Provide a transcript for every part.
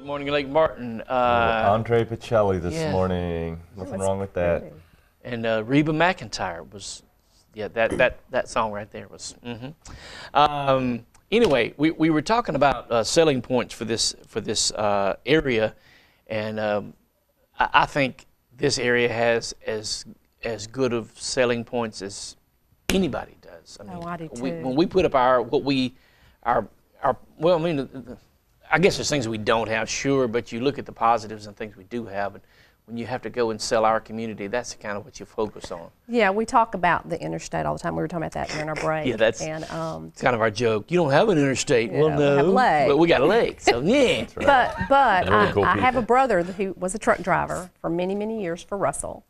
Morning, Lake Martin. Andre Pacelli this morning. Nothing wrong with that. Pretty. And Reba McEntire was, that song right there was. Anyway, we were talking about selling points for this area, and I think this area has as good of selling points as anybody does. I mean, I do too. when we put up I guess there's things we don't have, sure, but you look at the positives and things we do have, and when you have to go and sell our community, that's kind of what you focus on. Yeah, we talk about the interstate all the time. We were talking about that during our break. Yeah, it's kind of our joke. You don't have an interstate. Yeah, Well, no, we have a lake. but we got a lake, so yeah. But Really cool I have a people. brother who was a truck driver for many, many years for Russell,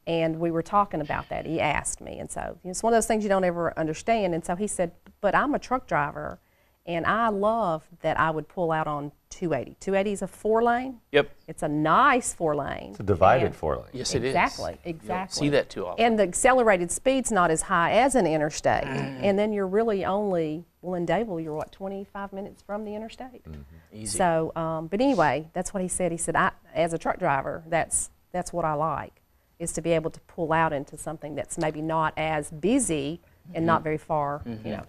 and we were talking about that. He asked me, and so it's one of those things you don't ever understand. And so he said, but I'm a truck driver, and I love that I would pull out on 280. 280 is a 4-lane. Yep. It's a nice 4-lane. It's a divided And- 4-lane. Yes, it is. Exactly, You don't exactly. see that too often. And the accelerated speed's not as high as an interstate. And then you're really only, well, in Dayville, you're what, 25 minutes from the interstate? Easy. So, but anyway, that's what he said. He said, as a truck driver, that's what I like, is to be able to pull out into something that's maybe not as busy and not very far, you know.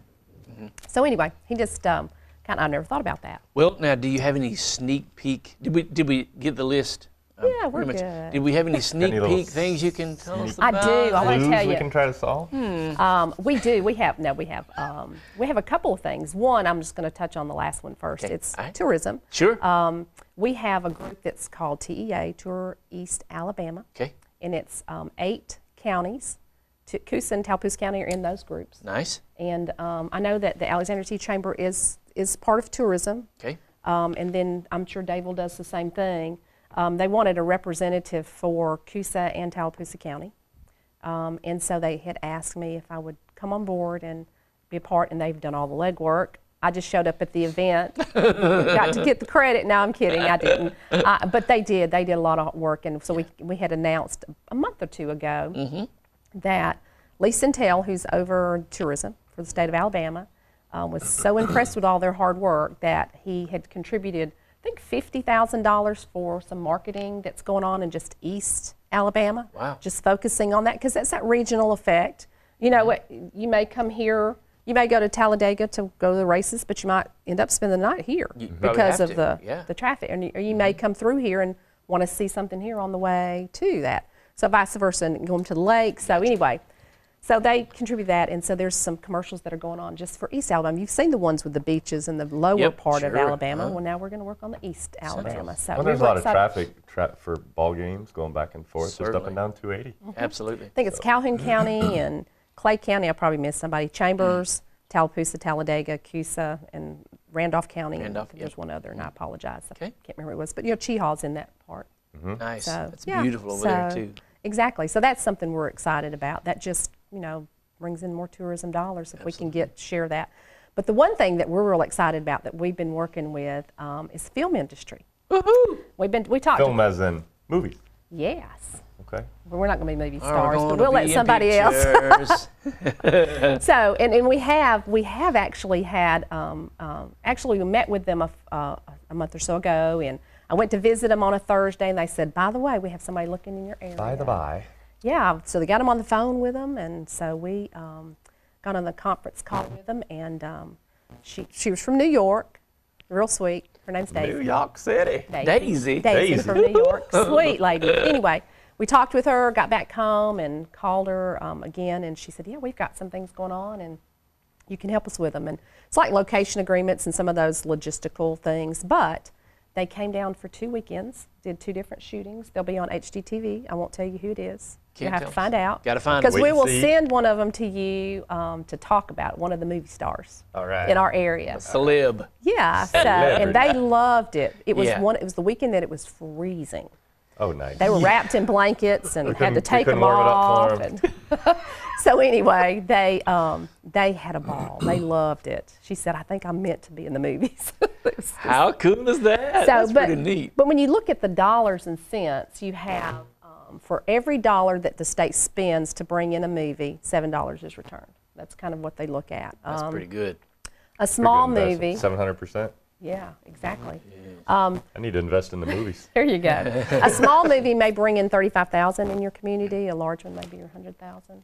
So anyway, he just I never thought about that. Well, now, do you have any sneak peek? Did we get the list? Yeah, we're pretty much. good. Did we have any sneak little peek things you can tell us I about? do. I want to Clues tell we you. can try to solve? We do. We have a couple of things. One, I'm just going to touch on the last one first. Okay. It's All right. tourism. Sure. We have a group that's called TEA, Tour East Alabama, Okay. and it's 8 counties. Coosa and Tallapoosa County are in those groups. Nice. And I know that the Alexander T. Chamber is part of tourism. Okay. And then I'm sure Dayville does the same thing. They wanted a representative for Coosa and Tallapoosa County. And so they had asked me if I would come on board and be a part, and they've done all the legwork. I just showed up at the event, got to get the credit. No, I'm kidding, I didn't. But they did. They did a lot of work. And so we had announced a month or two ago that Lee Centel, who's over tourism for the state of Alabama, was so impressed with all their hard work that he had contributed, I think, $50,000 for some marketing that's going on in just East Alabama. Wow. Just focusing on that, because that's that regional effect. You know what? You may come here, you may go to Talladega to go to the races, but you might end up spending the night here probably because have of to, the traffic. Or you may come through here and want to see something here on the way to that. So vice versa, and going to the lake. So anyway. So they contribute that, and so there's some commercials that are going on just for East Alabama. You've seen the ones with the beaches in the lower part of sure. Alabama. Well, now we're going to work on the East Alabama. So Well, we there's a were lot of excited. traffic for ball games going back and forth, just up Certainly. and down 280. Absolutely. I think it's Calhoun County and Clay County. I probably missed somebody. Chambers, Tallapoosa, Talladega, Coosa, and Randolph County. And Randolph, there's one other, and I apologize. I Okay. can't remember who it was. But, you know, Cheehaw's in that part. Nice. So, That's yeah, beautiful over there, so- too. Exactly. So that's something we're excited about. That just, you know, brings in more tourism dollars if we can share that. But the one thing that we're real excited about that we've been working with is film industry. Woohoo! We talked. Film as in movies. Yes. Okay. But we're not going to be movie We're stars, but gonna we'll let be in somebody else. pictures. So, and we have actually had, actually we met with them a month or so ago, and I went to visit them on a Thursday, and they said, by the way, we have somebody looking in your area. By the by. Yeah, so they got them on the phone with them, and so we got on the conference call with them, and she was from New York, real sweet. Her name's Daisy. New York City. Daisy. Daisy from New York, sweet lady. Anyway, we talked with her, got back home, and called her again, and she said, yeah, we've got some things going on, and you can help us with them. And it's like location agreements and some of those logistical things, but they came down for 2 weekends, did 2 different shootings. They'll be on HGTV. I won't tell you who it is. You'll have to find out. Gotta find Because it. we will see. send one of them to you to talk about, one of the movie stars All right. in our area. Celeb. Yeah, so, and they loved it. It was Yeah. it was the weekend that it was freezing. Oh, nice. They were wrapped in blankets and had to take them couldn't warm it up off. for 'em. And so anyway, they had a ball. They loved it. She said, "I think I'm meant to be in the movies." It was How cool is that? That's pretty neat. But when you look at the dollars and cents, you have for every dollar that the state spends to bring in a movie, $7 is returned. That's kind of what they look at. That's pretty good. A small Pretty good movie. investment. 700%. Yeah, exactly. I need to invest in the movies. There you go. A small movie may bring in 35,000 in your community. A large one may be 100,000.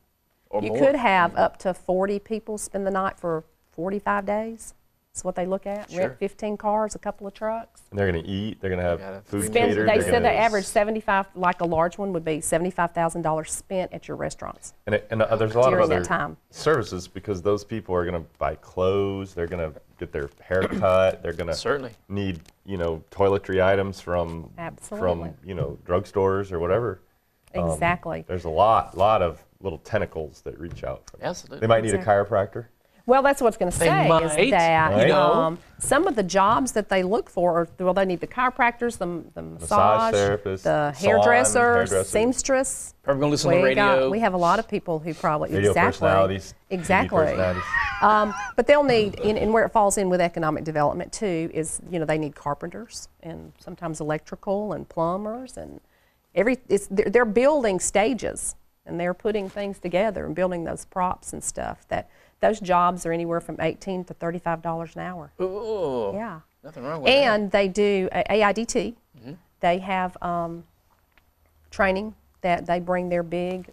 Or You more. could have up to 40 people spend the night for 45 days. That's what they look at. Sure. Rent 15 cars, a couple of trucks. And they're going to eat. They're going to gotta have food Spend, catered. they they're said gonna- the average 75, like a large one, would be $75,000 spent at your restaurants And there's a lot of during other that time. services because those people are going to buy clothes. They're going to get their hair cut. They're going to Certainly. need, toiletry items from Absolutely. drugstores or whatever. Exactly. There's a lot of little tentacles that reach out. Absolutely. They might need a Exactly. chiropractor. Well, that's what I was going to They say might, is that Right. some of the jobs that they look for, they need the chiropractors, the massage, therapists, the salon hairdresser, seamstress. Probably going to listen to the radio. We have a lot of people who probably Radio exactly personalities. TV exactly. personalities. But they'll need, and where it falls in with economic development too, is they need carpenters and sometimes electrical and plumbers and they're building stages and they're putting things together and building those props and stuff. Those jobs are anywhere from $18 to $35 an hour. Ooh, Yeah. nothing wrong with that. And they do AIDT. They have training that they bring their big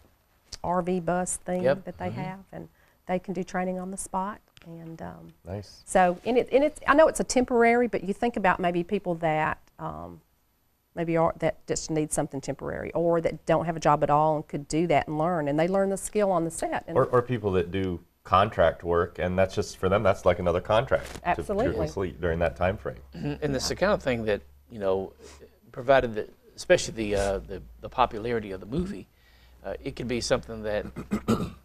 RV bus thing Yep. that they have, and they can do training on the spot. And Nice. so, I know it's a temporary, but you think about maybe people that that just need something temporary, or that don't have a job at all and could do that and learn, and they learn the skill on the set. And Or people that do contract work, and that's just for them. That's like another contract. Absolutely. To sleep during that time frame. And it's the kind of thing that, provided that, especially the popularity of the movie, it could be something that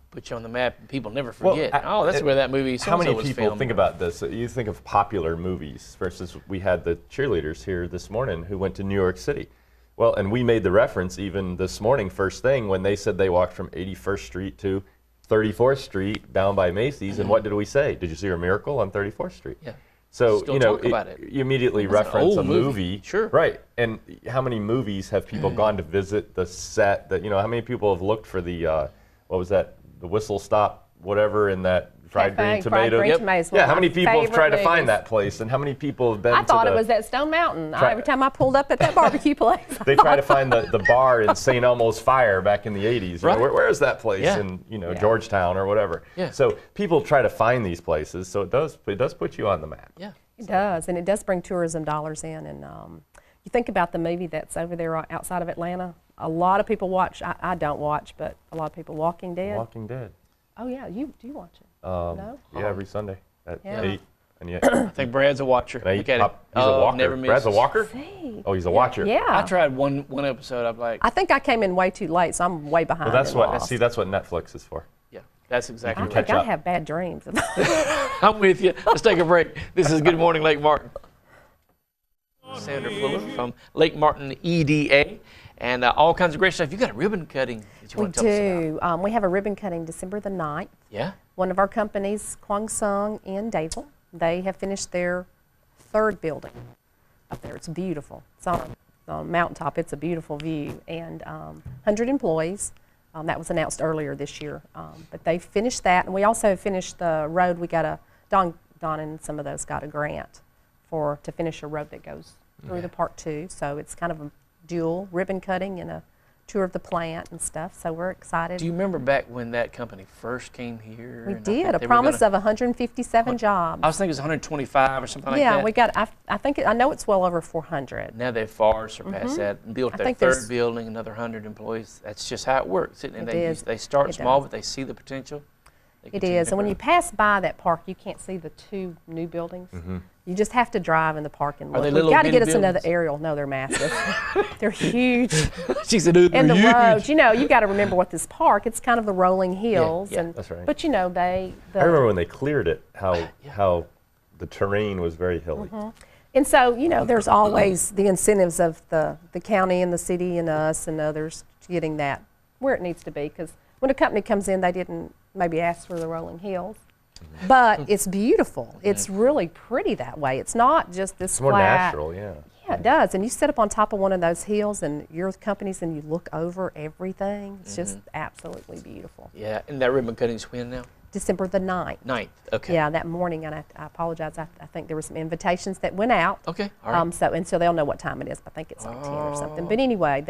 puts you on the map and people never forget. That's where that movie How many was people filmed. think about this? You think of popular movies versus we had the cheerleaders here this morning who went to New York City. Well, and we made the reference even this morning, first thing, when they said they walked from 81st Street to 34th Street down by Macy's, and what did we say? Did you see a miracle on 34th Street? Yeah. So, Still talk about it. you immediately It's an reference old a movie. Sure. Right. And how many movies have people gone to visit the set that, how many people have looked for the, what was that, the Whistle Stop, whatever, in that fried green tomato? Fried green Yep. tomatoes. Yeah, how many people have tried to movies. find that place, and how many people have been I to thought the, it was at Stone Mountain. Try- Every time I pulled up at that barbecue place. they try to find the bar in St. Elmo's Fire back in the 80s. Right. Where is that place Yeah. in Georgetown or whatever? Yeah. So people try to find these places, so it does put you on the map. Yeah. It does, and it does bring tourism dollars in. And you think about the movie that's over there outside of Atlanta. A lot of people watch. I don't watch, but a lot of people. Walking Dead. Walking Dead. Oh yeah, do you watch it? No. Yeah, every Sunday at Yeah. 8. And yet, I think Brad's a watcher. and I eat Look at pop- it. he's a walker. Never misses. Brad's a walker? See. Oh, he's a watcher. Yeah. I tried one episode. I'm like, I think I came in way too late, so I'm way behind. Well, that's and what lost. that's what Netflix is for. yeah, that's exactly I right. think catch I up. have bad dreams. I'm with you. Let's take a break. This is Good Morning Lake Martin. Sandra Fuller from Lake Martin EDA, and all kinds of great stuff. You got a ribbon cutting that you We want to tell us about. do. We have a ribbon cutting December the 9th. Yeah. One of our companies, Kwang Sung in Dayville, they have finished their third building up there. It's beautiful. It's on a mountaintop. It's a beautiful view. And 100 employees. That was announced earlier this year. But they finished that. And we also finished the road. We got Don and some of those got a grant to finish a road that goes through the park too. So it's kind of a dual ribbon cutting and a tour of the plant and stuff. So we're excited. Do you remember back when that company first came here? We and I think did, a they were promise gonna- of 157 jobs. I was thinking it was 125 or something like Yeah, that. we got, I know it's well over 400. Now they've far surpassed that and built I their think third there's- building, another 100 employees. That's just how it works. And It they, is. they start It small, does. but they see the potential. They It continue is, to and when grow. you pass by that park, you can't see the two new buildings. You just have to drive in the park and Are look. they We've little got to get bitty us another buildings? aerial. No, they're massive. They're huge. She said, "Dude, And the they're roads, huge." you've got to remember what this park, it's kind of the rolling hills. yeah, and, that's right. But, I remember when they cleared it, how the terrain was very hilly. And so, there's always the incentives of the county and the city and us and others getting that where it needs to be. Because when a company comes in, they didn't maybe ask for the rolling hills. But it's beautiful. It's really pretty that way. It's not just this It's more flat. natural, yeah. Yeah, it does. And you sit up on top of one of those hills and your companies and you look over everything. It's just absolutely beautiful. Yeah, and that ribbon cutting's when now? December the 9th. 9th. Okay. Yeah, that morning, and I apologize. I think there were some invitations that went out. Okay. All right. So they'll know what time it is. But I think it's like 10 or something. But anyway,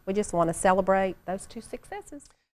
we just want to celebrate those two successes.